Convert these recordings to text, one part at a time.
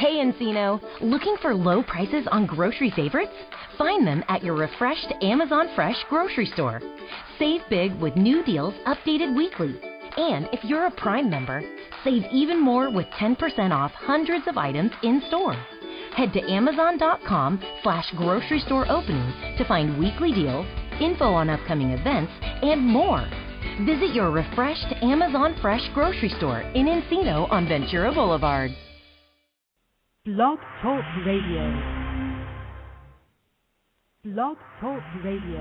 Hey Encino, looking for low prices on grocery favorites? Find them at your refreshed Amazon Fresh grocery store. Save big with new deals updated weekly. And if you're a Prime member, save even more with 10% off hundreds of items in store. Head to amazon.com/grocery store opening to find weekly deals, info on upcoming events, and more. Visit your refreshed Amazon Fresh grocery store in Encino on Ventura Boulevard. Blog Talk Radio. Blog Talk Radio.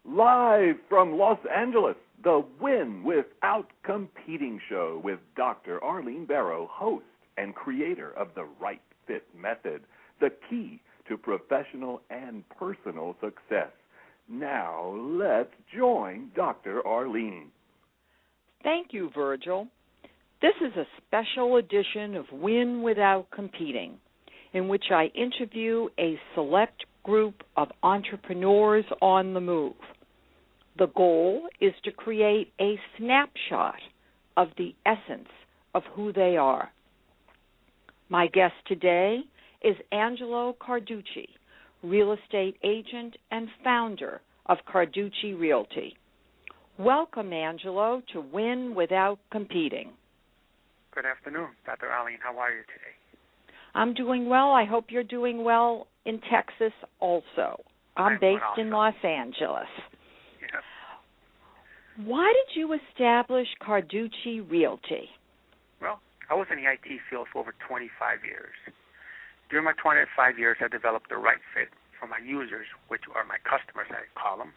Live from Los Angeles, the Win Without Competing show with Dr. Arlene Barrow, host and creator of the Right Fit Method, the key to professional and personal success. Now, let's join Dr. Arlene. Thank you, Virgil. This is a special edition of Win Without Competing, in which I interview a select group of entrepreneurs on the move. The goal is to create a snapshot of the essence of who they are. My guest today is Angelo Carducci, real estate agent and founder of Carducci Realty. Welcome, Angelo, to Win Without Competing. Good afternoon, Dr. Arlene. How are you today? I'm doing well. I hope you're doing well in Texas also. I'm based in Los Angeles. Yes. Why did you establish Carducci Realty? Well, I was in the IT field for over 25 years. During my 25 years, I developed the right fit for my users, which are my customers, I call them.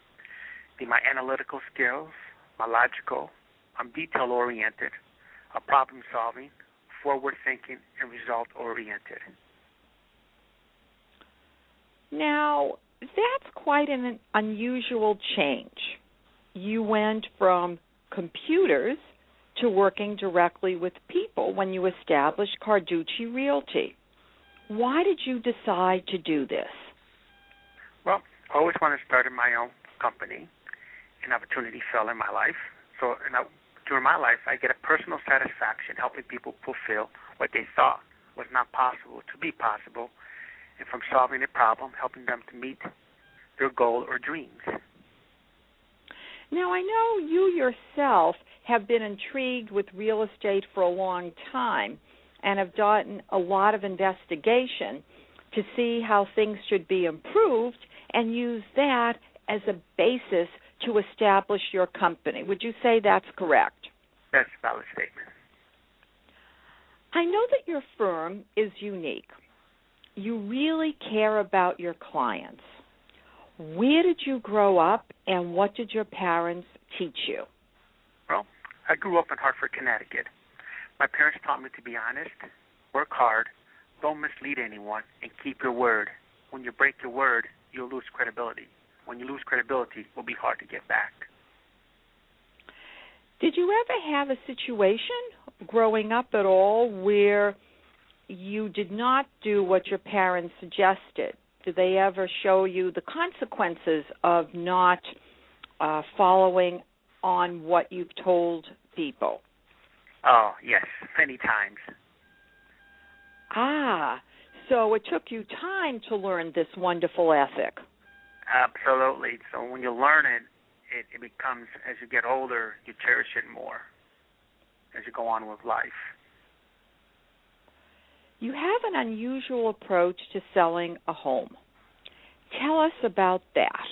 My analytical skills, my logical, I'm detail-oriented, problem-solving, forward-thinking, and result-oriented. Now, that's quite an unusual change. You went from computers to working directly with people when you established Carducci Realty. Why did you decide to do this? Well, I always wanted to start my own company. An opportunity fell in my life. So during my life, I get a personal satisfaction helping people fulfill what they thought was not possible to be possible, and from solving a problem, helping them to meet their goal or dreams. Now, I know you yourself have been intrigued with real estate for a long time and have done a lot of investigation to see how things should be improved and use that as a basis to establish your company. Would you say that's correct? That's a valid statement. I know that your firm is unique. You really care about your clients. Where did you grow up, and what did your parents teach you? Well, I grew up in Hartford, Connecticut. My parents taught me to be honest, work hard, don't mislead anyone, and keep your word. When you break your word, you'll lose credibility. When you lose credibility, it will be hard to get back. Did you ever have a situation growing up at all where you did not do what your parents suggested? Did they ever show you the consequences of not following on what you've told people? Oh, yes, many times. Ah, so it took you time to learn this wonderful ethic. Absolutely. So when you learn it, it becomes, as you get older, you cherish it more as you go on with life. You have an unusual approach to selling a home. Tell us about that.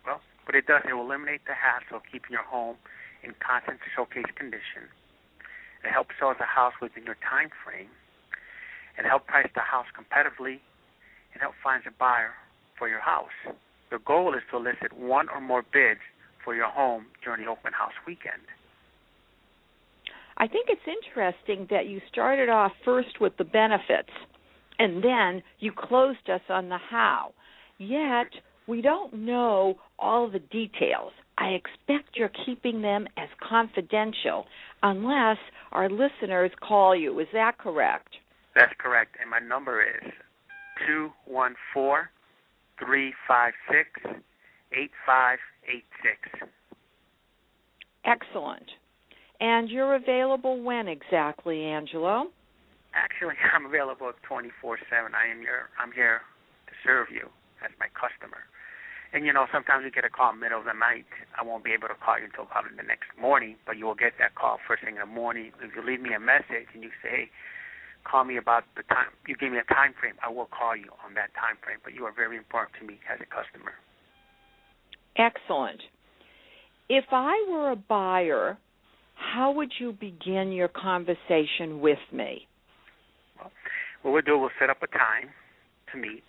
Well, what it does, it will eliminate the hassle of keeping your home in constant showcase condition. It helps sell the house within your time frame. It helps price the house competitively and help find a buyer for your house. The goal is to elicit one or more bids for your home during the open house weekend. I think it's interesting that you started off first with the benefits, and then you closed us on the how. Yet, we don't know all the details. I expect you're keeping them as confidential unless our listeners call you. Is that correct? That's correct, and my number is 356-8586. Excellent. And you're available when exactly, Angelo? Actually, I'm available 24/7. I'm here to serve you as my customer. And, sometimes you get a call middle of the night. I won't be able to call you until probably the next morning, but you will get that call first thing in the morning. If you leave me a message and you say, hey, call me about the time, you give me a time frame, I will call you on that time frame. But you are very important to me as a customer. Excellent. If I were a buyer, how would you begin your conversation with me? Well, what we'll do, we'll set up a time to meet.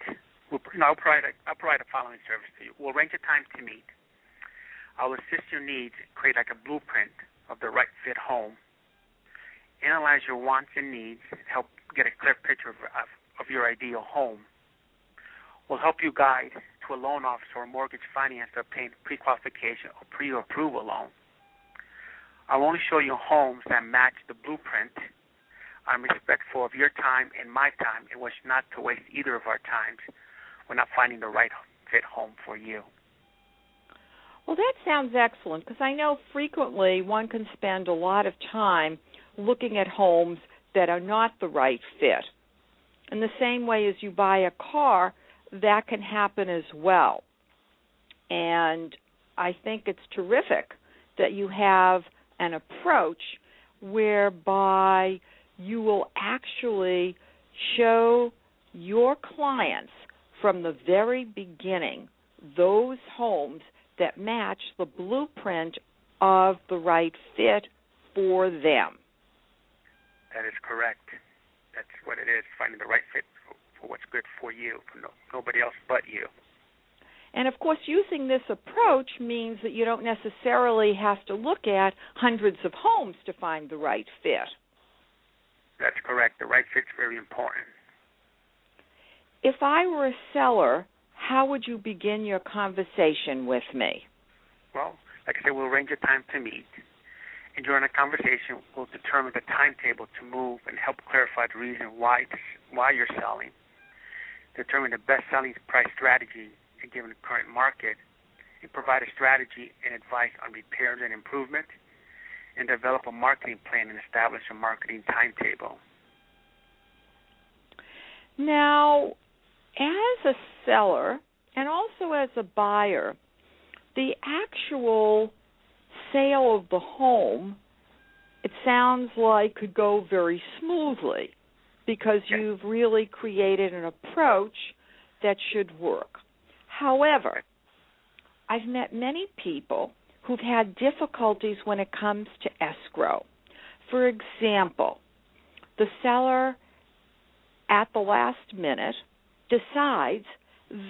I'll provide the following service to you. We'll arrange a time to meet. I'll assist your needs, create like a blueprint of the right fit home, analyze your wants and needs, help get a clear picture of your ideal home. We'll help you guide to a loan officer or mortgage finance to obtain pre-qualification or pre-approval loan. I'll only show you homes that match the blueprint. I'm respectful of your time and my time and wish not to waste either of our times. We're not finding the right fit home for you. Well, that sounds excellent because I know frequently one can spend a lot of time looking at homes that are not the right fit. In the same way as you buy a car, that can happen as well. And I think it's terrific that you have an approach whereby you will actually show your clients from the very beginning those homes that match the blueprint of the right fit for them. That is correct. That's what it is, finding the right fit for what's good for you, for nobody else but you. And, of course, using this approach means that you don't necessarily have to look at hundreds of homes to find the right fit. That's correct. The right fit's very important. If I were a seller, how would you begin your conversation with me? Well, like I said, we'll arrange a time to meet. And during the conversation, we'll determine the timetable to move and help clarify the reason why you're selling, determine the best selling price strategy given the current market, and provide a strategy and advice on repairs and improvement, and develop a marketing plan and establish a marketing timetable. Now, as a seller and also as a buyer, the actual sale of the home, it sounds like, could go very smoothly because you've really created an approach that should work. However, I've met many people who've had difficulties when it comes to escrow. For example, the seller at the last minute decides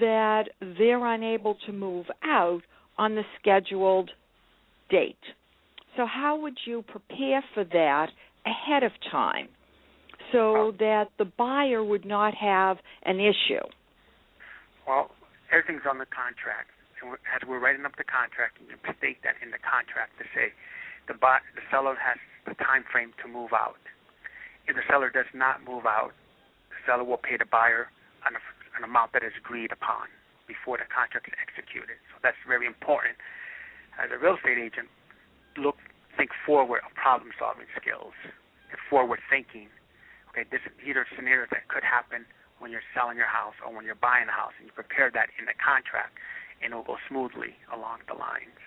that they're unable to move out on the scheduled date. So how would you prepare for that ahead of time so that the buyer would not have an issue? Well, everything's on the contract. And as we're writing up the contract, you can state that in the contract to say the seller has the time frame to move out. If the seller does not move out, the seller will pay the buyer an amount that is agreed upon before the contract is executed. So that's very important. As a real estate agent, think forward of problem-solving skills and forward thinking. Okay, these are scenarios that could happen when you're selling your house or when you're buying a house, and you prepare that in the contract, and it will go smoothly along the lines.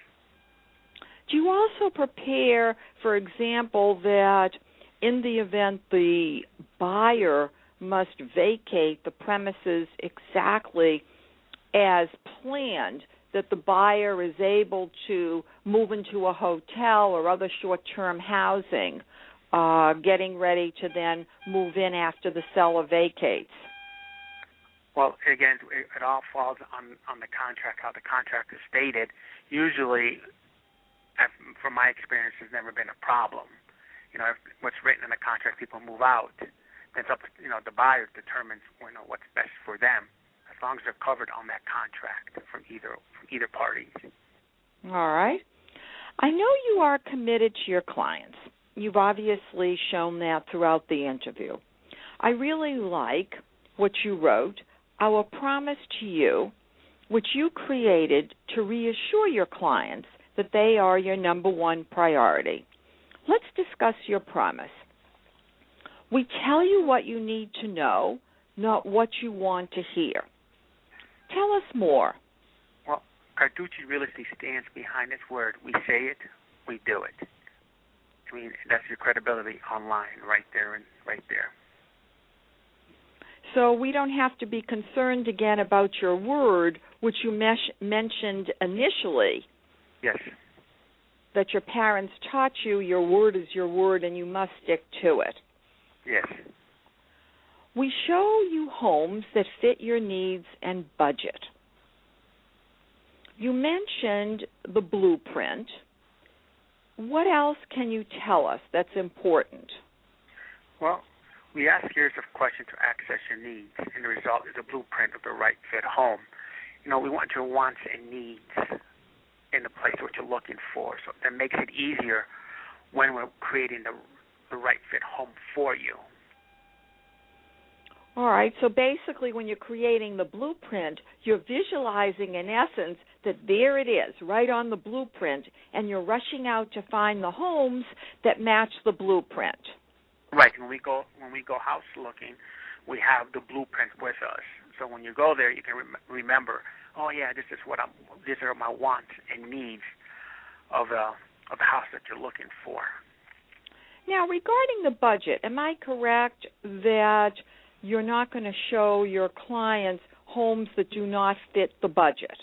Do you also prepare, for example, that in the event the buyer must vacate the premises exactly as planned, that the buyer is able to move into a hotel or other short-term housing, getting ready to then move in after the seller vacates? Well, again, it all falls on the contract, how the contract is stated. Usually, from my experience, there's never been a problem. If what's written in the contract, people move out, then it's up to, the buyer determines, what's best for them, as long as they're covered on that contract from either party. All right. I know you are committed to your clients. You've obviously shown that throughout the interview. I really like what you wrote. Our promise to you which you created to reassure your clients that they are your number one priority. Let's discuss your promise. We tell you what you need to know, not what you want to hear. Tell us more. Well, Carducci Realty stands behind its word. We say it, we do it. I mean, that's your credibility online right there and right there. So we don't have to be concerned again about your word, which you mentioned initially. Yes. That your parents taught you your word is your word and you must stick to it. Yes. We show you homes that fit your needs and budget. You mentioned the blueprint. What else can you tell us that's important? Well, we ask a series of questions to access your needs, and the result is a blueprint of the right fit home. You know, we want your wants and needs in the place what you're looking for, so that makes it easier when we're creating the right fit home for you. All right, so basically when you're creating the blueprint, you're visualizing in essence that there it is, right on the blueprint, and you're rushing out to find the homes that match the blueprint. Right. When we go house looking, we have the blueprint with us. So when you go there, you can remember, oh yeah, these are my wants and needs of the house that you're looking for. Now, regarding the budget, am I correct that you're not going to show your clients homes that do not fit the budget?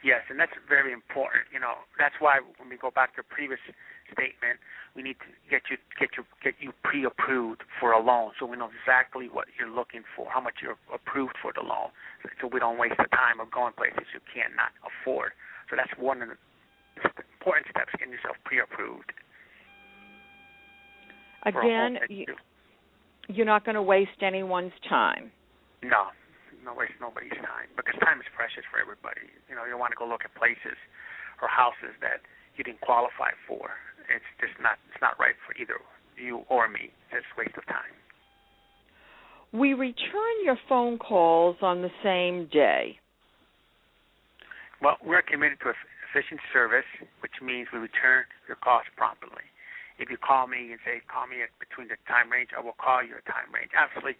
Yes, and that's very important. You know, that's why when we go back to the previous statement, we need to get you pre-approved for a loan, so we know exactly what you're looking for, how much you're approved for the loan, so we don't waste the time of going places you cannot afford. So that's one of the important steps, getting yourself pre-approved. Again, you're not going to waste anyone's time. No, waste nobody's time, because time is precious for everybody. You know, you want to go look at places or houses that you didn't qualify for. It's just not right for either you or me. It's a waste of time. We return your phone calls on the same day. Well, we're committed to efficient service, which means we return your calls promptly. If you call me and say, call me between the time range, I will call you at time range. Obviously,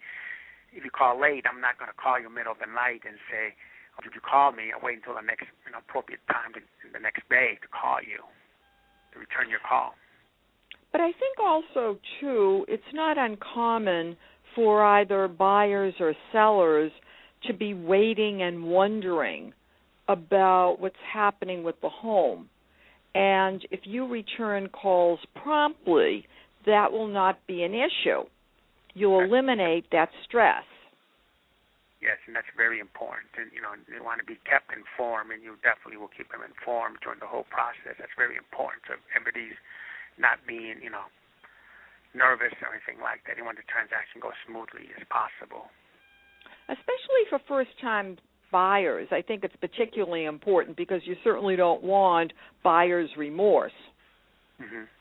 if you call late, I'm not going to call you in the middle of the night and say, oh, did you call me? I'll wait until the next appropriate time the next day to call you, to return your call. But I think also, too, it's not uncommon for either buyers or sellers to be waiting and wondering about what's happening with the home. And if you return calls promptly, that will not be an issue. You'll eliminate that stress. Yes, and that's very important. And, they want to be kept informed, and you definitely will keep them informed during the whole process. That's very important. So everybody's not being, nervous or anything like that. You want the transaction to go smoothly as possible. Especially for first-time buyers, I think it's particularly important because you certainly don't want buyer's remorse. Mm-hmm.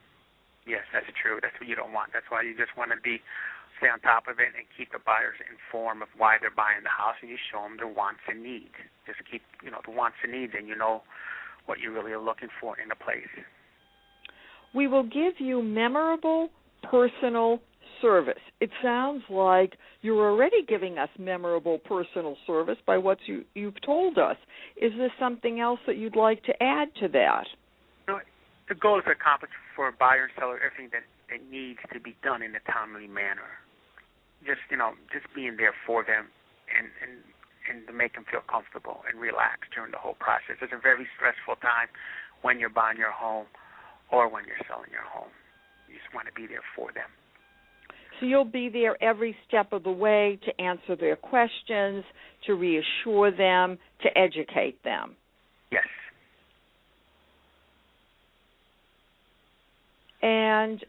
Yes, that's true. That's what you don't want. That's why you just want to stay on top of it and keep the buyers informed of why they're buying the house, and you show them their wants and needs. Just keep, the wants and needs, and you know what you really are looking for in a place. We will give you memorable, personal service. It sounds like you're already giving us memorable personal service by what you've told us. Is there something else that you'd like to add to that? The goal is to accomplish for a buyer and seller everything that needs to be done in a timely manner. Just being there for them and to make them feel comfortable and relaxed during the whole process. It's a very stressful time when you're buying your home or when you're selling your home. You just want to be there for them. So you'll be there every step of the way to answer their questions, to reassure them, to educate them. Yes. And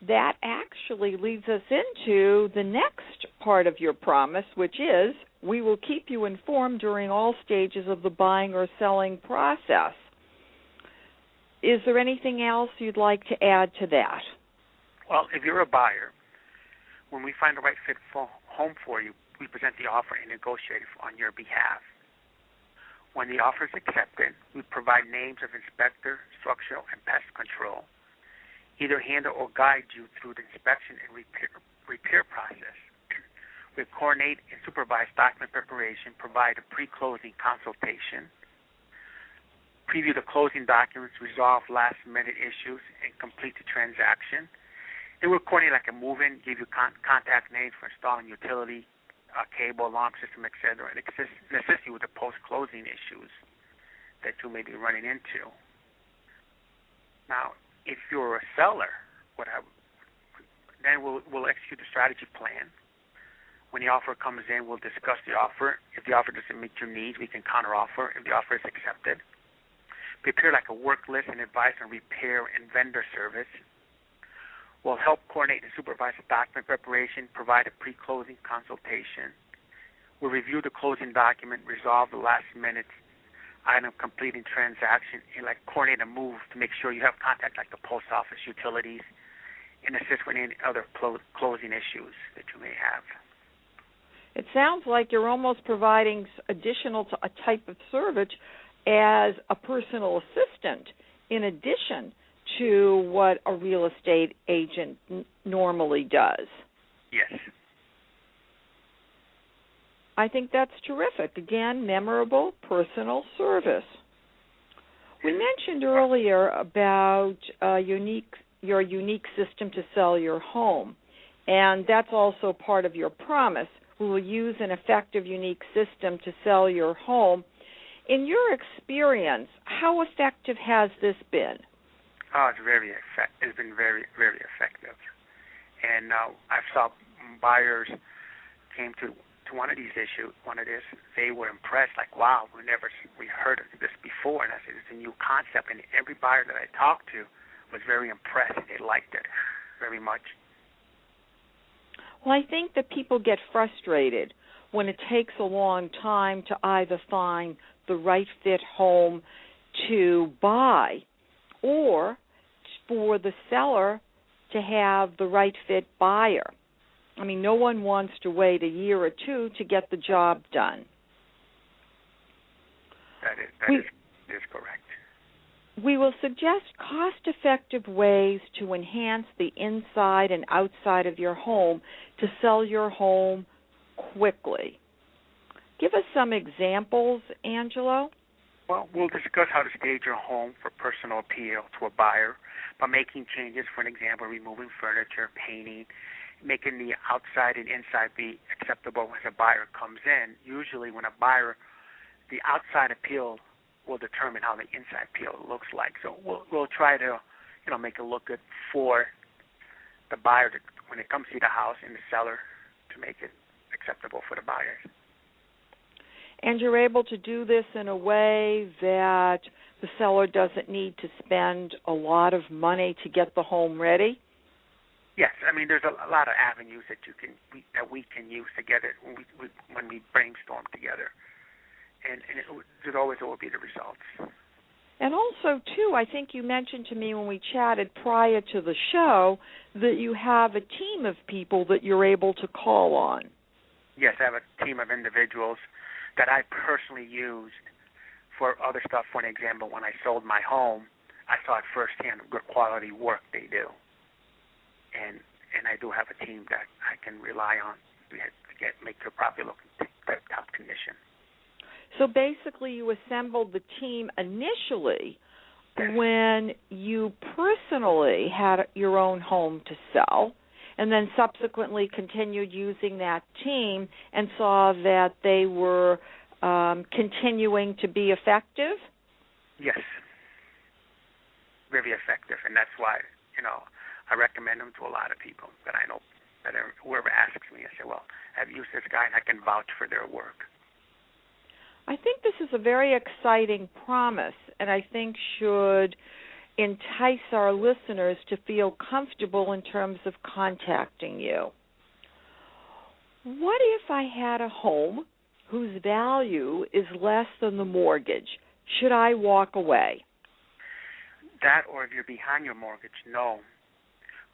that actually leads us into the next part of your promise, which is we will keep you informed during all stages of the buying or selling process. Is there anything else you'd like to add to that? Well, if you're a buyer, when we find the right fit home for you, we present the offer and negotiate on your behalf. When the offer is accepted, we provide names of inspector, structural, and pest control, either handle or guide you through the inspection and repair process. We coordinate and supervise document preparation, provide a pre-closing consultation, preview the closing documents, resolve last-minute issues, and complete the transaction. And we'll coordinate like a move-in, give you contact names for installing utility, cable, alarm system, etc., and assist you with the post-closing issues that you may be running into. Now, if you're a seller, then we'll execute the strategy plan. When the offer comes in, we'll discuss the offer. If the offer doesn't meet your needs, we can counteroffer if the offer is accepted. Prepare like a work list and advice on repair and vendor service. We'll help coordinate and supervise the document preparation, provide a pre-closing consultation. We'll review the closing document, resolve the last-minute item completing transaction, and like coordinate a move to make sure you have contact like the post office, utilities, and assist with any other closing issues that you may have. It sounds like you're almost providing additional to a type of service as a personal assistant in addition to what a real estate agent normally does. Yes. I think that's terrific. Again, memorable personal service. We mentioned earlier about your unique system to sell your home, and that's also part of your promise. We will use an effective, unique system to sell your home. In your experience, how effective has this been? Oh, it's been very, very effective. And I've saw buyers came to one of these issues, they were impressed, like, wow, we heard of this before. And I said, it's a new concept. And every buyer that I talked to was very impressed. They liked it very much. Well, I think that people get frustrated when it takes a long time to either find the right fit home to buy or for the seller to have the right fit buyer. I mean, no one wants to wait a year or two to get the job done. That is correct. We will suggest cost-effective ways to enhance the inside and outside of your home to sell your home quickly. Give us some examples, Angelo. Well, we'll discuss how to stage your home for personal appeal to a buyer by making changes, for an example, removing furniture, painting, making the outside and inside be acceptable as a buyer comes in. Usually when a buyer, the outside appeal will determine how the inside appeal looks like. So we'll try to, make it look good for the buyer when it comes to the house and the seller to make it acceptable for the buyers. And you're able to do this in a way that the seller doesn't need to spend a lot of money to get the home ready? Yes, I mean there's a lot of avenues that we can use together when we brainstorm together, and it always will be the results. And also, too, I think you mentioned to me when we chatted prior to the show that you have a team of people that you're able to call on. Yes, I have a team of individuals that I personally used for other stuff. For an example, when I sold my home, I saw at firsthand good quality work they do. And I do have a team that I can rely on to make the property look in top condition. So basically you assembled the team initially when you personally had your own home to sell, and then subsequently continued using that team and saw that they were continuing to be effective? Yes, very effective, and that's why, I recommend them to a lot of people that I know, whoever asks me, I say, well, I've used this guy and I can vouch for their work. I think this is a very exciting promise, and I think should entice our listeners to feel comfortable in terms of contacting you. What if I had a home whose value is less than the mortgage? Should I walk away? That, or if you're behind your mortgage, no.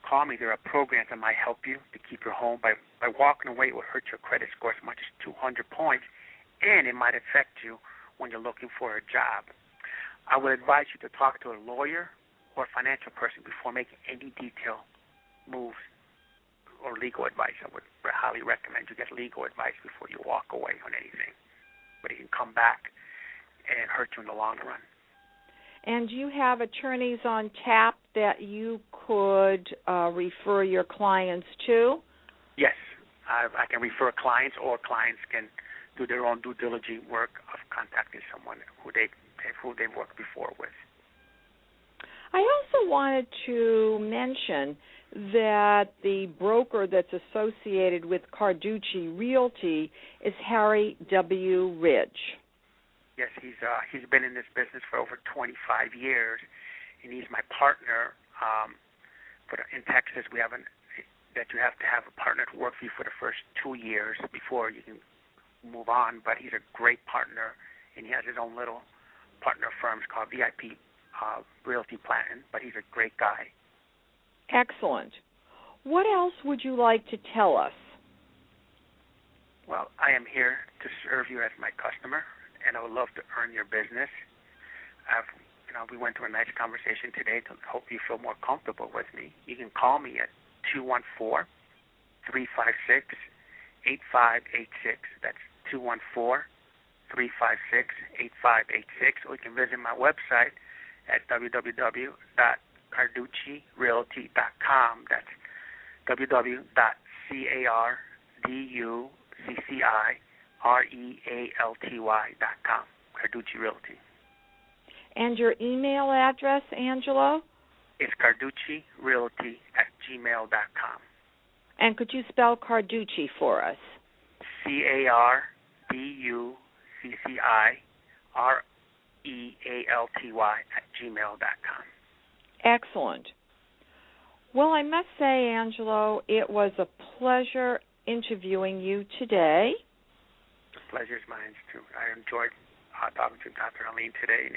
Call me. There are programs that might help you to keep your home. By walking away, it will hurt your credit score as much as 200 points, and it might affect you when you're looking for a job. I would advise you to talk to a lawyer or a financial person before making any detailed moves or legal advice. I would highly recommend you get legal advice before you walk away on anything. But it can come back and hurt you in the long run. And do you have attorneys on tap that you could refer your clients to? Yes. I can refer clients, or clients can do their own due diligence work of contacting someone who they've worked before with. I also wanted to mention that the broker that's associated with Carducci Realty is Harry W. Ridge. Yes, he's been in this business for over 25 years, and he's my partner. But in Texas, we have that you have to have a partner to work for you for the first 2 years before you can move on. But he's a great partner, and he has his own little partner firms called VIP Realty Platinum. But he's a great guy. Excellent. What else would you like to tell us? Well, I am here to serve you as my customer, and I would love to earn your business. We went through a nice conversation today to hope you feel more comfortable with me. You can call me at 214-356-8586. That's 214-356-8586. Or you can visit my website at www.carduccirealty.com. That's www.carduccirealty.com. Carducci Realty. And your email address, Angelo? It's carduccirealty@gmail.com. And could you spell Carducci for us? CARDUCCIREALTY@gmail.com. Excellent. Well, I must say, Angelo, it was a pleasure interviewing you today. The pleasure is mine, too. I enjoyed talking to Dr. Arlene today, and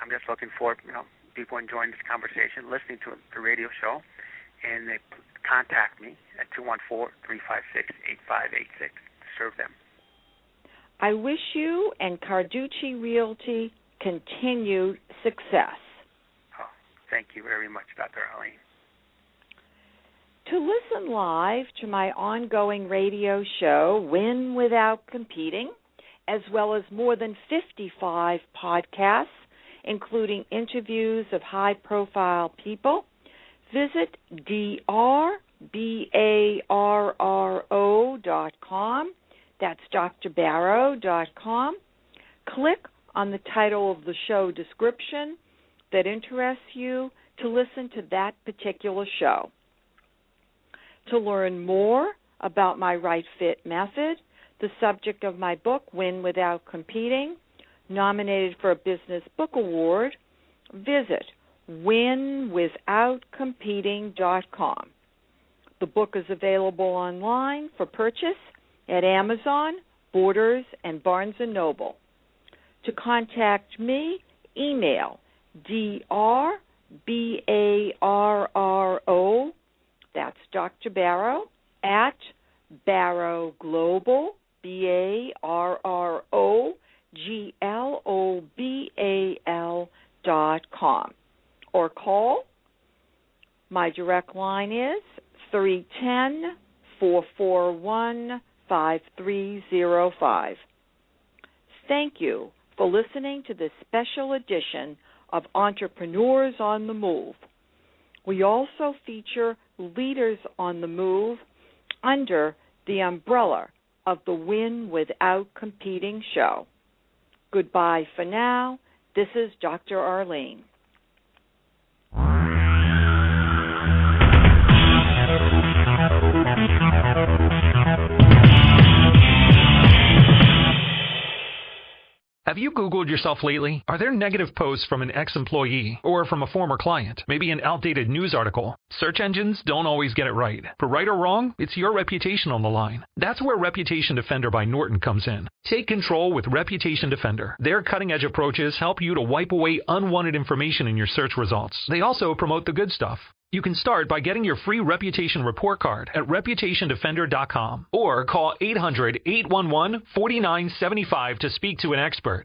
I'm just looking forward, people enjoying this conversation, listening to the radio show, and they contact me at 214-356-8586 to serve them. I wish you and Carducci Realty continued success. Oh, thank you very much, Dr. Arlene. To listen live to my ongoing radio show, Win Without Competing, as well as more than 55 podcasts, including interviews of high-profile people, visit drbarro.com. That's drbarro.com. Click on the title of the show description that interests you to listen to that particular show. To learn more about my Right Fit method, the subject of my book, Win Without Competing, nominated for a Business Book Award, visit winwithoutcompeting.com. The book is available online for purchase at Amazon, Borders, and Barnes & Noble. To contact me, email drbarro, that's Dr. Barrow, at Barrow Global, BarroGlobal.com, or call. My direct line is 310-441-5305. Thank you for listening to this special edition of Entrepreneurs on the Move. We also feature leaders on the move under the umbrella of the Win Without Competing show. Goodbye for now. This is Dr. Arlene. Have you Googled yourself lately? Are there negative posts from an ex-employee or from a former client? Maybe an outdated news article? Search engines don't always get it right. But right or wrong, it's your reputation on the line. That's where Reputation Defender by Norton comes in. Take control with Reputation Defender. Their cutting-edge approaches help you to wipe away unwanted information in your search results. They also promote the good stuff. You can start by getting your free Reputation Report Card at ReputationDefender.com or call 800-811-4975 to speak to an expert.